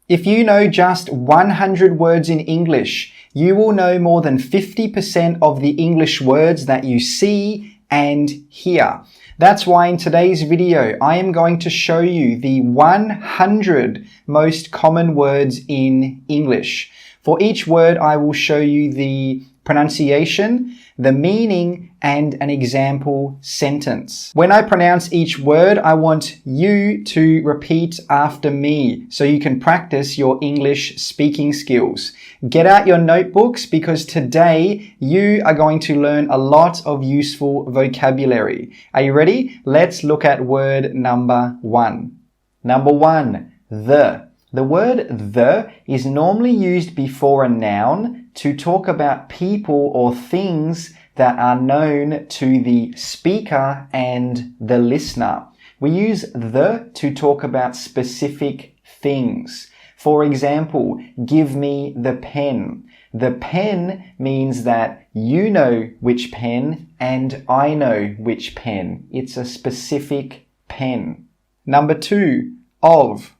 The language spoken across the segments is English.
If you know just 100 words in English, you will know more than 50% of the English words that you see and hear. That's why in today's video, I am going to show you the 100 most common words in English. For each word, I will show you the pronunciation, the meaning, and an example sentence. When I pronounce each word, I want you to repeat after me so you can practice your English speaking skills. Get out your notebooks because today you are going to learn a lot of useful vocabulary. Are you ready? Let's look at word number 1. Number 1, the. The word the is normally used before a noun to talk about people or things that are known to the speaker and the listener. We use the to talk about specific things. For example, give me the pen. The pen means that you know which pen and I know which pen. It's a specific pen. Number 2, of.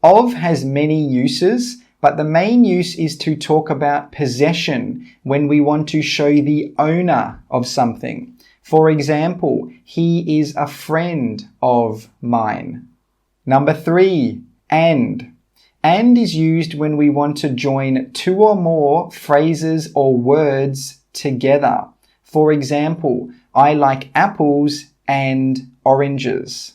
Of has many uses, but the main use is to talk about possession when we want to show the owner of something. For example, he is a friend of mine. Number 3, and. And is used when we want to join two or more phrases or words together. For example, I like apples and oranges.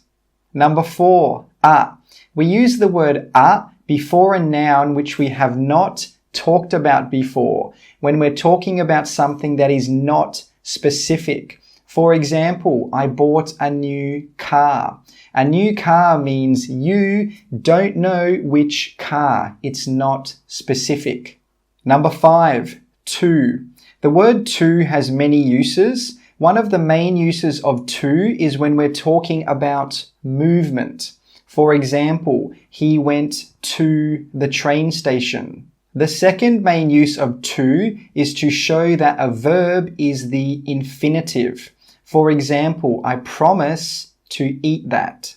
Number 4, a. We use the word a before a noun which we have not talked about before when we're talking about something that is not specific. For example, I bought a new car. A new car means you don't know which car. It's not specific. Number 5, to. The word to has many uses. One of the main uses of to is when we're talking about movement. For example, he went to the train station. The second main use of to is to show that a verb is the infinitive. For example, I promise to eat that.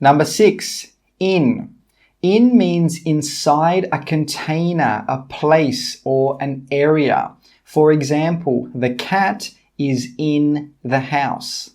Number 6, in. In means inside a container, a place, or an area. For example, the cat is in the house.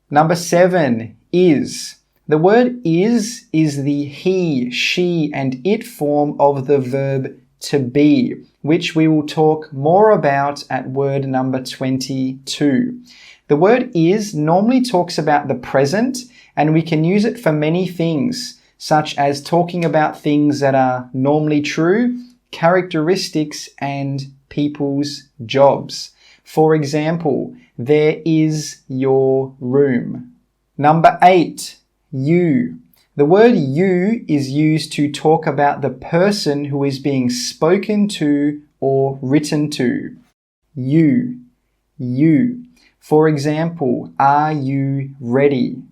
Number 7, is. The word is the he, she, and it form of the verb to be, which we will talk more about at word number 22. The word is normally talks about the present, and we can use it for many things, such as talking about things that are normally true, characteristics, and people's jobs. For example, there is your room. Number 8, you. The word you is used to talk about the person who is being spoken to or written to. You. For example, are you ready?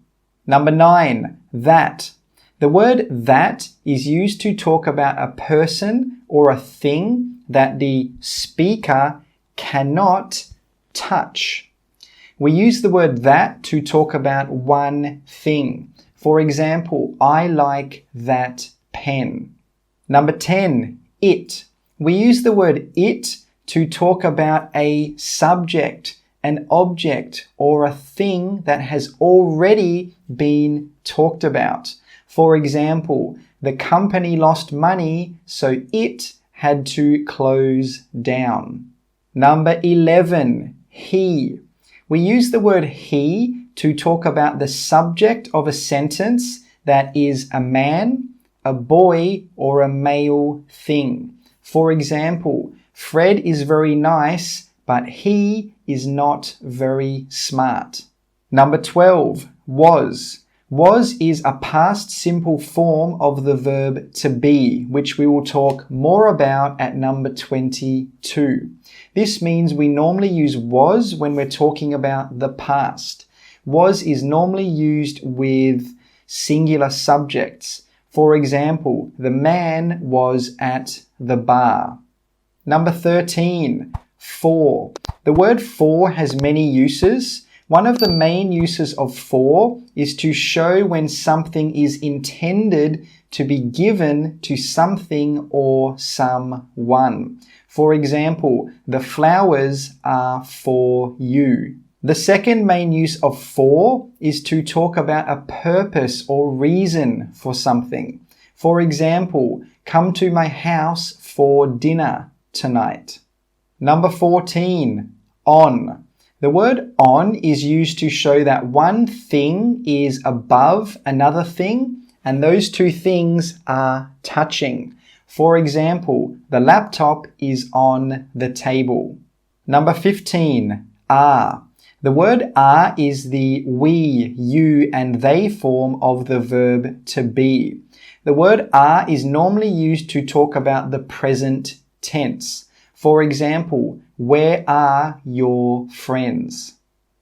Number 9, that. The word that is used to talk about a person or a thing that the speaker cannot touch. We use the word that to talk about one thing. For example, I like that pen. Number 10, it. We use the word it to talk about a subject, an object, or a thing that has already been talked about. For example, the company lost money, so it had to close down. Number 11, he. We use the word he to talk about the subject of a sentence that is a man, a boy, or a male thing. For example, Fred is very nice, but he is not very smart. Number 12, was. Was is a past simple form of the verb to be, which we will talk more about at number 22. This means we normally use was when we're talking about the past. Was is normally used with singular subjects. For example, the man was at the bar. Number 13, for. The word for has many uses. One of the main uses of for is to show when something is intended to be given to something or someone. For example, the flowers are for you. The second main use of for is to talk about a purpose or reason for something. For example, come to my house for dinner tonight. Number 14, on. The word on is used to show that one thing is above another thing, and those two things are touching. For example, the laptop is on the table. Number 15, are. The word are is the we, you, and they form of the verb to be. The word are is normally used to talk about the present tense. For example, where are your friends?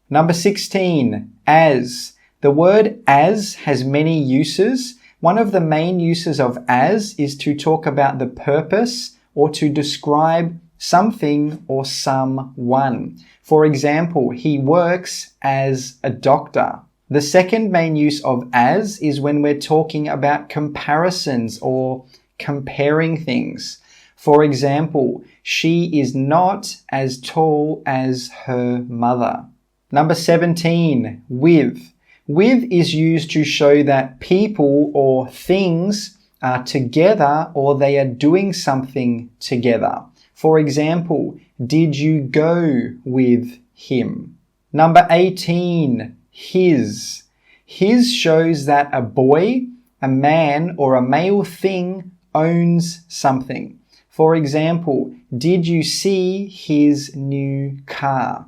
Number 16, as. The word as has many uses. One of the main uses of as is to talk about the purpose or to describe something or someone. For example, he works as a doctor. The second main use of as is when we're talking about comparisons or comparing things. For example, she is not as tall as her mother. Number 17, with. With is used to show that people or things are together or they are doing something together. For example, did you go with him? Number 18, his. His shows that a boy, a man, or a male thing owns something. For example, did you see his new car?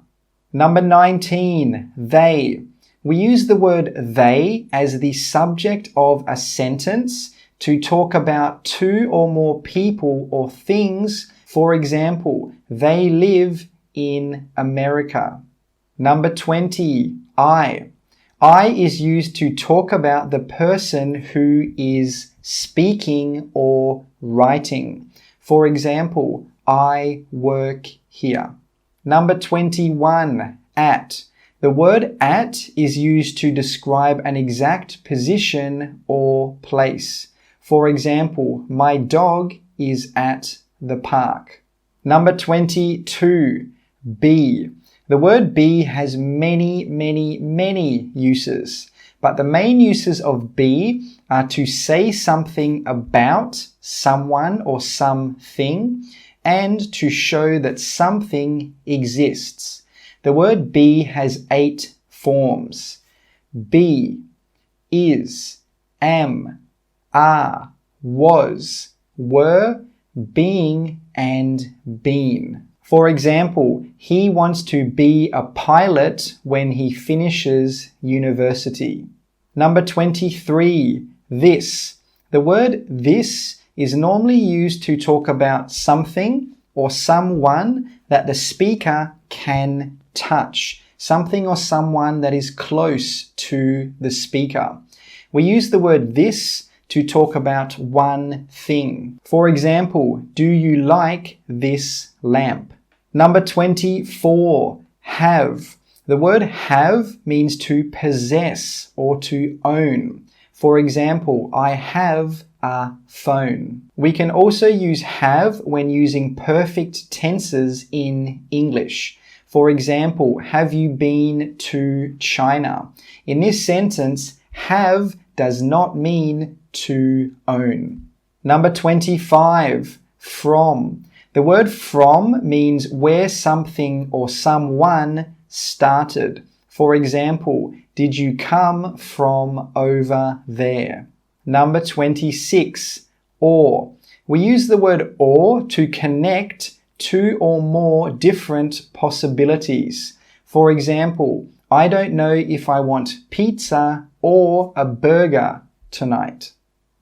Number 19, they. We use the word they as the subject of a sentence to talk about two or more people or things. For example, they live in America. Number 20, I. I is used to talk about the person who is speaking or writing. For example, I work here. Number 21, at. The word at is used to describe an exact position or place. For example, my dog is at the park. Number 22, be. The word be has many uses, but the main uses of be are to say something about someone or something and to show that something exists. The word be has 8 forms. Be, is, am, are, was, were, being, and been. For example, he wants to be a pilot when he finishes university. Number 23, this. The word this is normally used to talk about something or someone that the speaker can touch, something or someone that is close to the speaker. We use the word this to talk about one thing. For example, do you like this lamp? Number 24, have. The word have means to possess or to own. For example, I have a phone. We can also use have when using perfect tenses in English. For example, have you been to China? In this sentence, have does not mean to own. Number 25, from. The word from means where something or someone started. For example, did you come from over there? Number 26, or. We use the word or to connect two or more different possibilities. For example, I don't know if I want pizza or a burger tonight.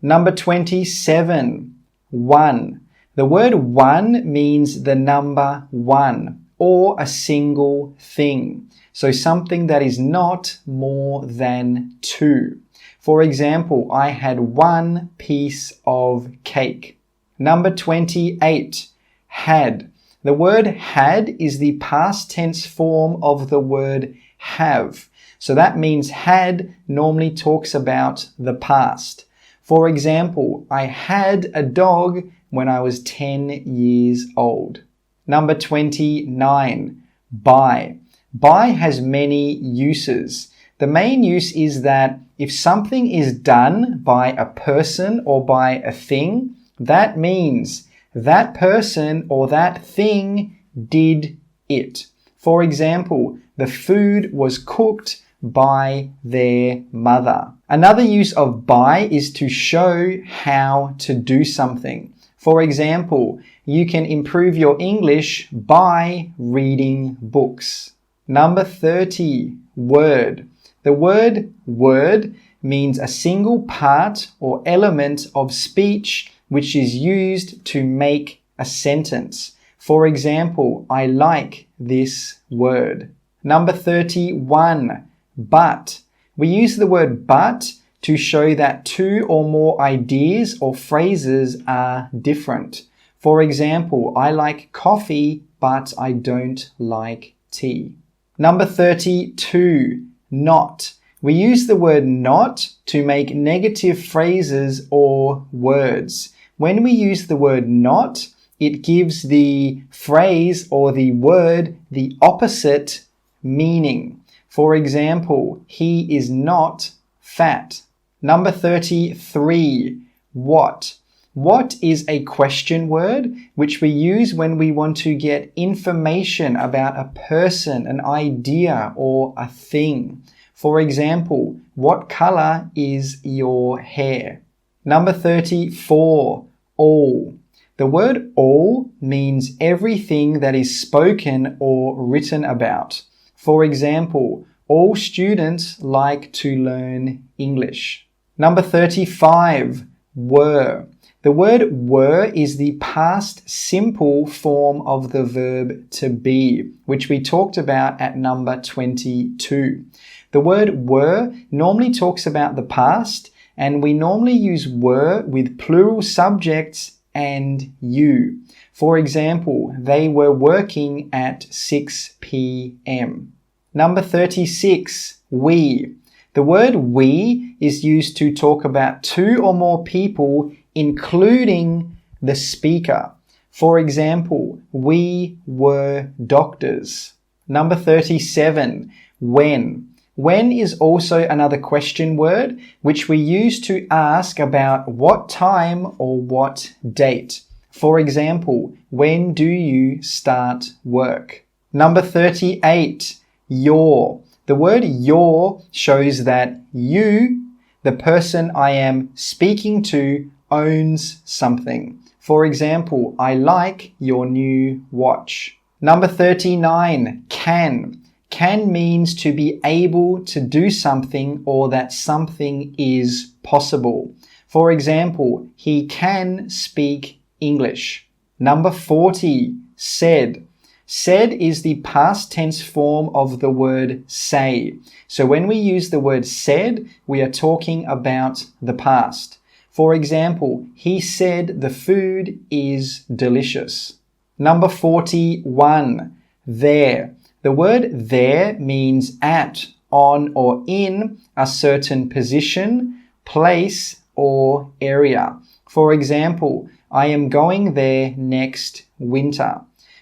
Number 27, one. The word one means the number one or a single thing. So something that is not more than two. For example, I had 1 piece of cake. Number 28, had. The word had is the past tense form of the word have. So that means had normally talks about the past. For example, I had a dog when I was 10 years old. Number 29, buy. Buy has many uses. The main use is that if something is done by a person or by a thing, that means that person or that thing did it. For example, the food was cooked by their mother. Another use of buy is to show how to do something. For example, you can improve your English by reading books. Number 30, word. The word word means a single part or element of speech which is used to make a sentence. For example, I like this word. Number 31, but. We use the word but to show that two or more ideas or phrases are different. For example, I like coffee, but I don't like tea. Number 32, not. We use the word not to make negative phrases or words. When we use the word not, it gives the phrase or the word the opposite meaning. For example, he is not fat. Number 33, what? What is a question word which we use when we want to get information about a person, an idea, or a thing. For example, what color is your hair? Number 34, all. The word all means everything that is spoken or written about. For example, all students like to learn English. Number 35, were. The word were is the past simple form of the verb to be, which we talked about at number 22. The word were normally talks about the past, and we normally use were with plural subjects and you. For example, they were working at 6 p.m. Number 36, we. The word we is used to talk about two or more people, including the speaker. For example, we were doctors. Number 37, when. When is also another question word which we use to ask about what time or what date. For example, when do you start work? Number 38, your. The word your shows that you, the person I am speaking to, owns something. For example, I like your new watch. Number 39, can. Can means to be able to do something or that something is possible. For example, he can speak English. Number 40, said. Said is the past tense form of the word say. So when we use the word said, we are talking about the past. For example, he said the food is delicious. Number 41, there. The word there means at, on, or in a certain position, place, or area. For example, I am going there next winter.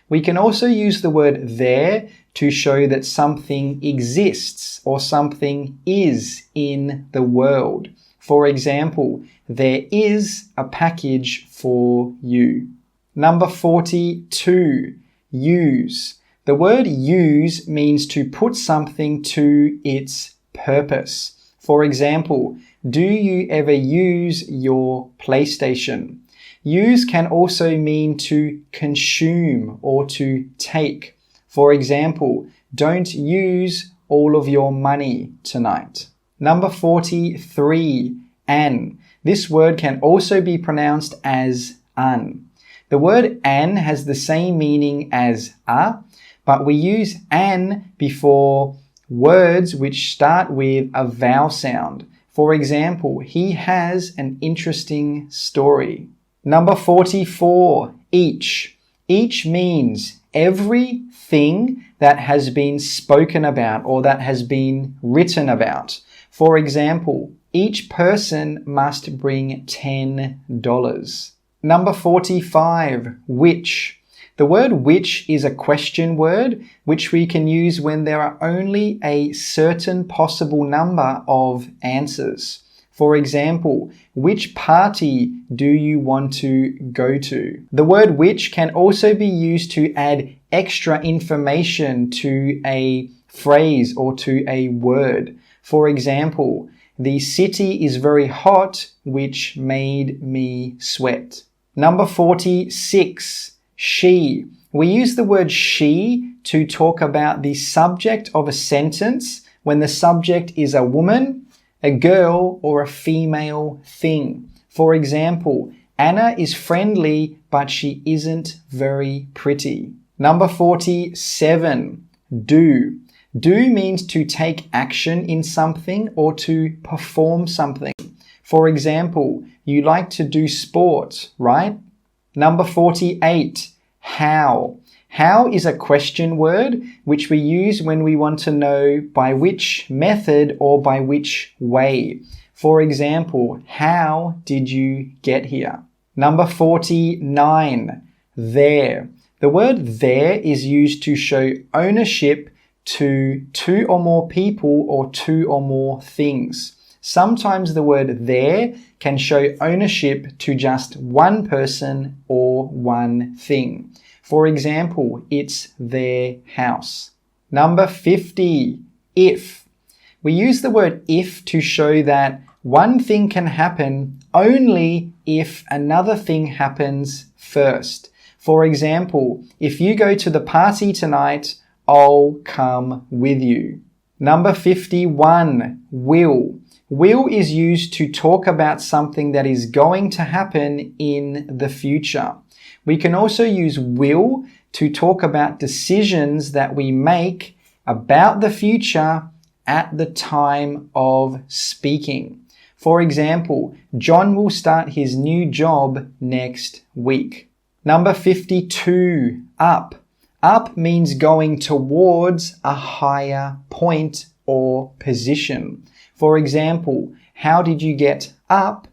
We can also use the word there to show that something exists or something is in the world. For example, there is a package for you. Number 42, use. The word use means to put something to its purpose. For example, do you ever use your PlayStation? Use can also mean to consume or to take. For example, don't use all of your money tonight. Number 43, an. This word can also be pronounced as an. The word an has the same meaning as a, but we use an before words which start with a vowel sound. For example, he has an interesting story. Number 44, each. Each means everything that has been spoken about or that has been written about. For example, each person must bring $10. Number 45, which. The word which is a question word which we can use when there are only a certain possible number of answers. For example, which party do you want to go to? The word which can also be used to add extra information to a phrase or to a word. For example, the city is very hot, which made me sweat. Number 46. She. We use the word she to talk about the subject of a sentence when the subject is a woman, a girl, or a female thing. For example, Anna is friendly, but she isn't very pretty. Number 47. Do. Do means to take action in something or to perform something. For example, you like to do sport, right? Number 48. How. How is a question word which we use when we want to know by which method or by which way. For example, how did you get here? Number 49. There. The word there is used to show ownership to two or more people or two or more things. Sometimes the word there can show ownership to just one person or one thing. For example, it's their house. Number 50, if. We use the word if to show that one thing can happen only if another thing happens first. For example, if you go to the party tonight, I'll come with you. Number 51, will. Will is used to talk about something that is going to happen in the future. We can also use will to talk about decisions that we make about the future at the time of speaking. For example, John will start his new job next week. Number 52, up. Up means going towards a higher point or position. For example, how did you get up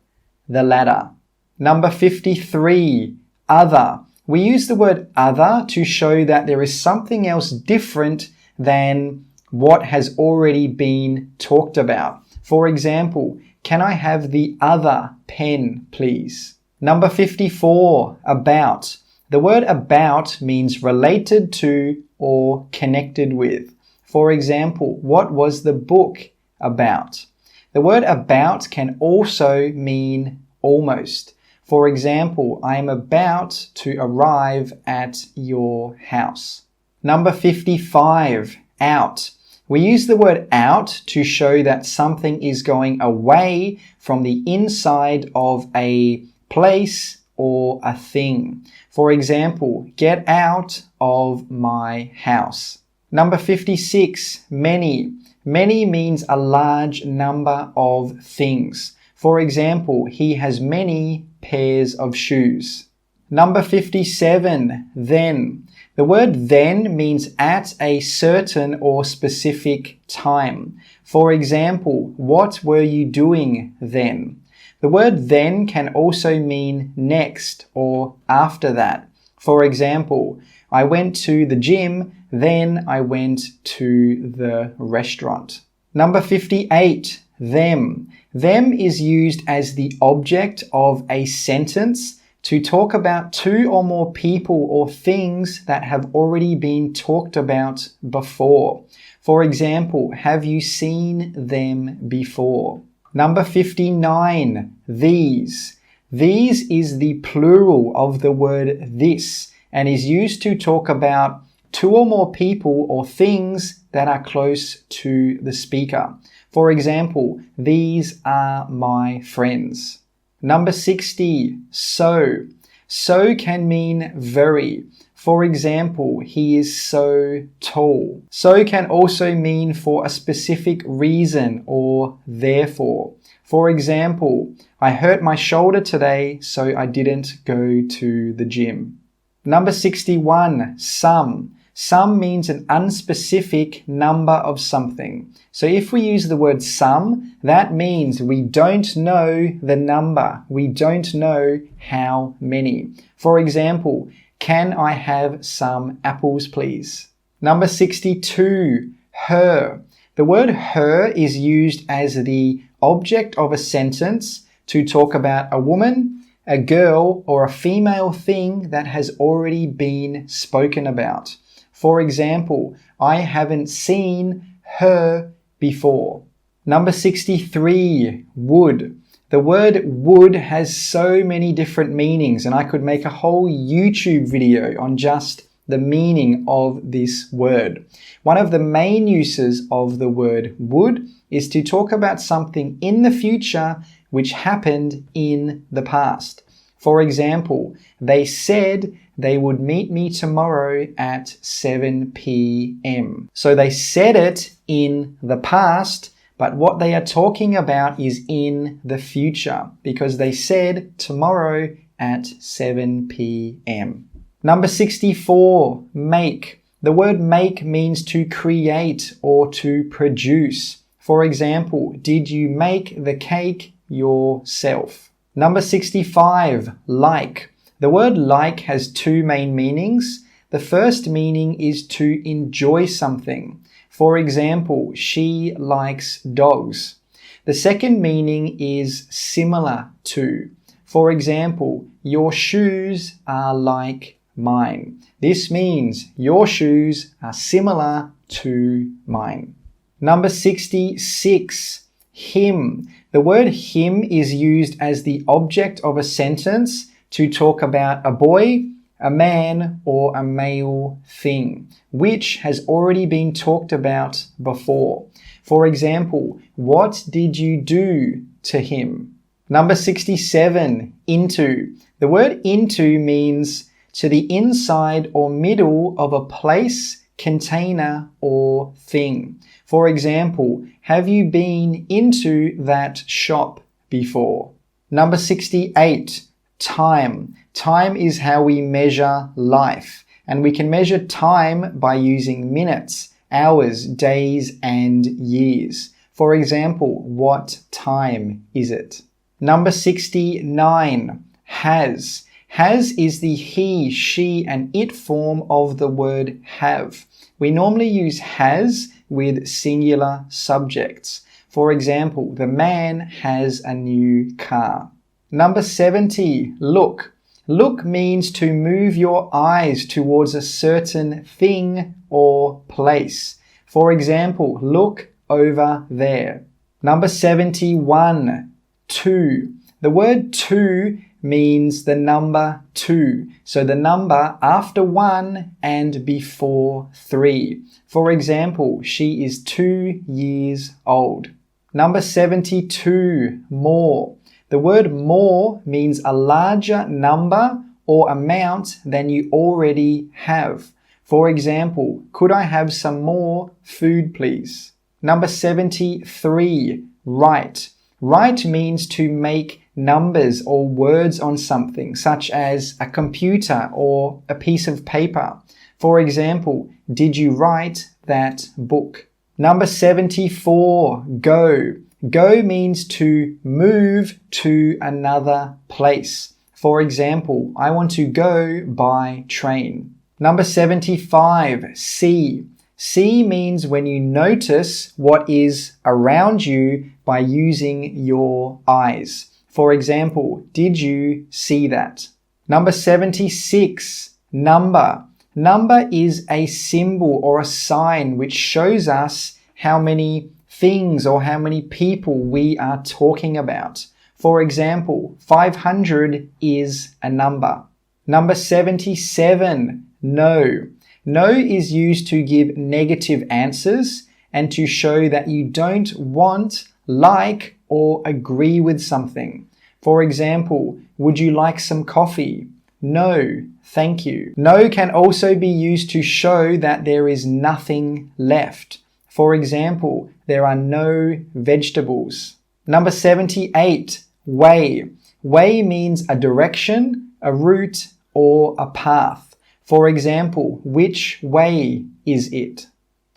the ladder? Number 53, other. We use the word other to show that there is something else different than what has already been talked about. For example, can I have the other pen, please? Number 54, about. The word about means related to or connected with. For example, what was the book about? The word about can also mean almost. For example, I am about to arrive at your house. Number 55, out. We use the word out to show that something is going away from the inside of a place or a thing. For example, get out of my house. Number 56, many. Many means a large number of things. For example, he has many pairs of shoes. Number 57, then. The word then means at a certain or specific time. For example, what were you doing then? The word then can also mean next or after that. For example, I went to the gym, then I went to the restaurant. Number 58, them. Them is used as the object of a sentence to talk about two or more people or things that have already been talked about before. For example, have you seen them before? Number 59, these. These is the plural of the word this and is used to talk about two or more people or things that are close to the speaker. For example, these are my friends. Number 60, so. So can mean very. For example, he is so tall. So can also mean for a specific reason or therefore. For example, I hurt my shoulder today, so I didn't go to the gym. Number 61, some. Some means an unspecific number of something. So if we use the word some, that means we don't know the number. We don't know how many. For example, can I have some apples, please? Number 62, her. The word her is used as the object of a sentence to talk about a woman, a girl, or a female thing that has already been spoken about. For example, I haven't seen her before. Number 63, would. The word would has so many different meanings, and I could make a whole YouTube video on just the meaning of this word. One of the main uses of the word would is to talk about something in the future which happened in the past. For example, they said they would meet me tomorrow at 7 p.m. So they said it in the past, but what they are talking about is in the future because they said tomorrow at 7 p.m. Number 64, make. The word make means to create or to produce. For example, did you make the cake yourself? Number 65, like. The word like has two main meanings. The first meaning is to enjoy something. For example, she likes dogs. The second meaning is similar to. For example, your shoes are like mine. This means your shoes are similar to mine. Number 66, him. The word him is used as the object of a sentence to talk about a boy, a man, or a male thing, which has already been talked about before. For example, what did you do to him? Number 67, into. The word into means to the inside or middle of a place, container, or thing. For example, have you been into that shop before? Number 68, time. Time is how we measure life, and we can measure time by using minutes, hours, days, and years. For example, what time is it? Number 69, has. Has is the he, she, and it form of the word have. We normally use has with singular subjects. For example, the man has a new car. Number 70, look. Look means to move your eyes towards a certain thing or place. For example, look over there. Number 71, two. The word two means the number 2. So the number after 1 and before 3. For example, she is 2 years old. Number 72, more. The word more means a larger number or amount than you already have. For example, could I have some more food, please? Number 73, write. Write means to make numbers or words on something, such as a computer or a piece of paper. For example, did you write that book? Number 74, go. Go means to move to another place. For example, I want to go by train. Number 75, see. See means when you notice what is around you by using your eyes. For example, did you see that? Number 76, number. Number is a symbol or a sign which shows us how many things or how many people we are talking about. For example, 500 is a number. Number 77, no. No is used to give negative answers and to show that you don't want, like, or agree with something. For example, would you like some coffee? No, thank you. No can also be used to show that there is nothing left. For example, there are no vegetables. Number 78, way. Way means a direction, a route, or a path. For example, which way is it?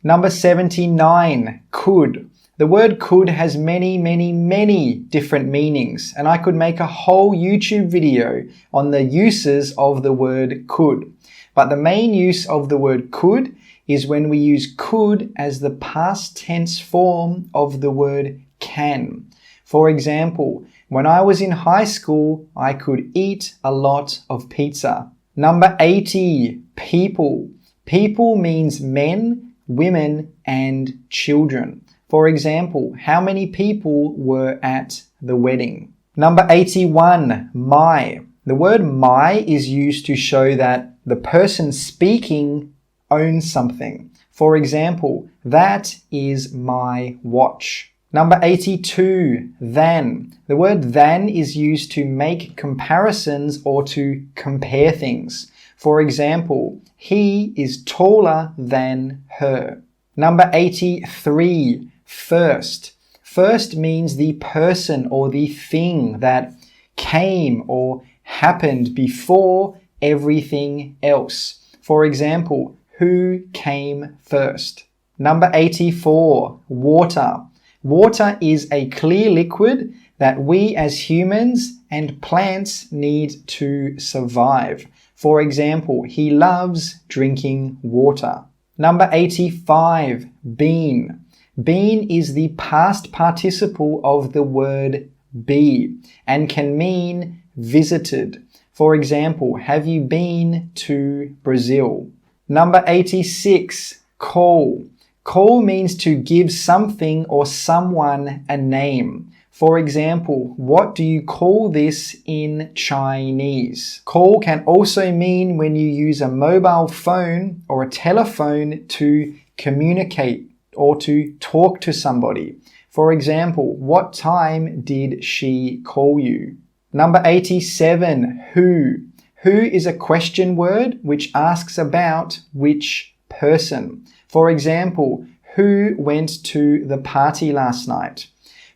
Number 79, could. The word could has many different meanings, and I could make a whole YouTube video on the uses of the word could. But the main use of the word could is when we use could as the past tense form of the word can. For example, when I was in high school, I could eat a lot of pizza. Number 80, people. People means men, women, and children. For example, how many people were at the wedding? Number 81, my. The word my is used to show that the person speaking owns something. For example, that is my watch. Number 82, than. The word than is used to make comparisons or to compare things. For example, he is taller than her. Number 83, first. First means the person or the thing that came or happened before everything else. For example, who came first? Number 84, water. Water is a clear liquid that we as humans and plants need to survive. For example, he loves drinking water. Number 85, been. Been is the past participle of the word be and can mean visited. For example, have you been to Brazil? Number 86, call. Call means to give something or someone a name. For example, what do you call this in Chinese? Call can also mean when you use a mobile phone or a telephone to communicate or to talk to somebody. For example, what time did she call you? Number 87, who. Who is a question word which asks about which person. For example, who went to the party last night?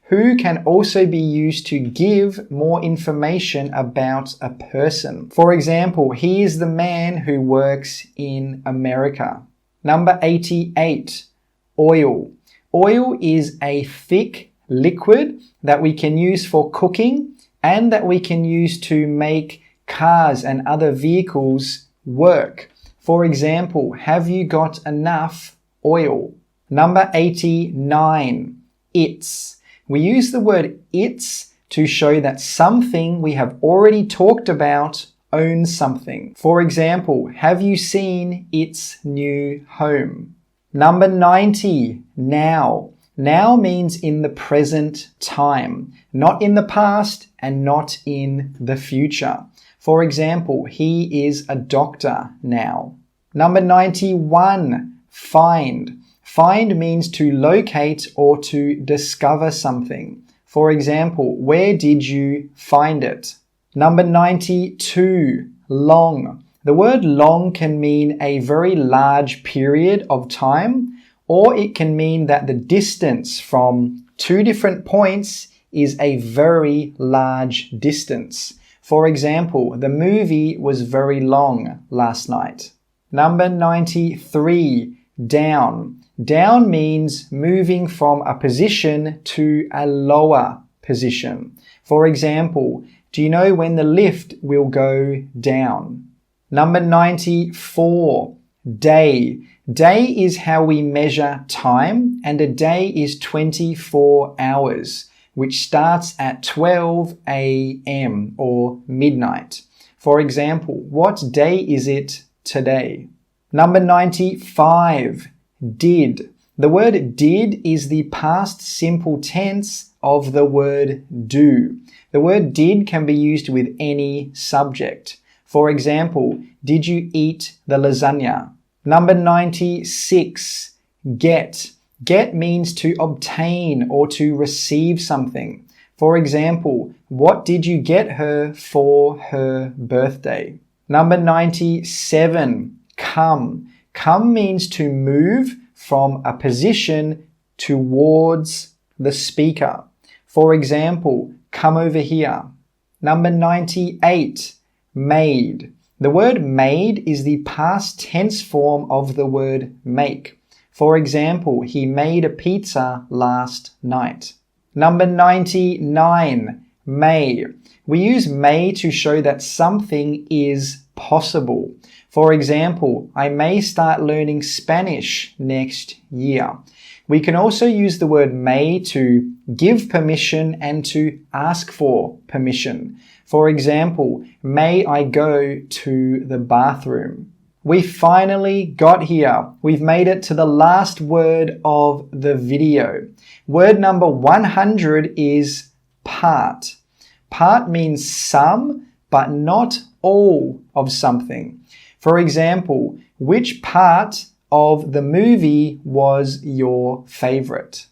Who can also be used to give more information about a person. For example, he is the man who works in America. Number 88, oil. Oil is a thick liquid that we can use for cooking and that we can use to make cars and other vehicles work. For example, have you got enough oil? Number 89, its. We use the word its to show that something we have already talked about owns something. For example, have you seen its new home? Number 90, now. Now means in the present time, not in the past and not in the future. For example, he is a doctor now. Number 91, find. Find means to locate or to discover something. For example, where did you find it? Number 92, long. The word long can mean a very large period of time, or it can mean that the distance from two different points is a very large distance. For example, the movie was very long last night. Number 93, down. Down means moving from a position to a lower position. For example, do you know when the lift will go down? Number 94, day. Day is how we measure time, and a day is 24 hours, which starts at 12 a.m. or midnight. For example, what day is it today? Number 95, did. The word did is the past simple tense of the word do. The word did can be used with any subject. For example, did you eat the lasagna? Number 96, get. Get means to obtain or to receive something. For example, what did you get her for her birthday? Number 97, come. Come means to move from a position towards the speaker. For example, come over here. Number 98, made. The word made is the past tense form of the word make. For example, he made a pizza last night. Number 99, may. We use may to show that something is possible. For example, I may start learning Spanish next year. We can also use the word may to give permission and to ask for permission. For example, may I go to the bathroom? We finally got here. We've made it to the last word of the video. Word number 100 is part. Part means some, but not all of something. For example, which part of the movie was your favorite?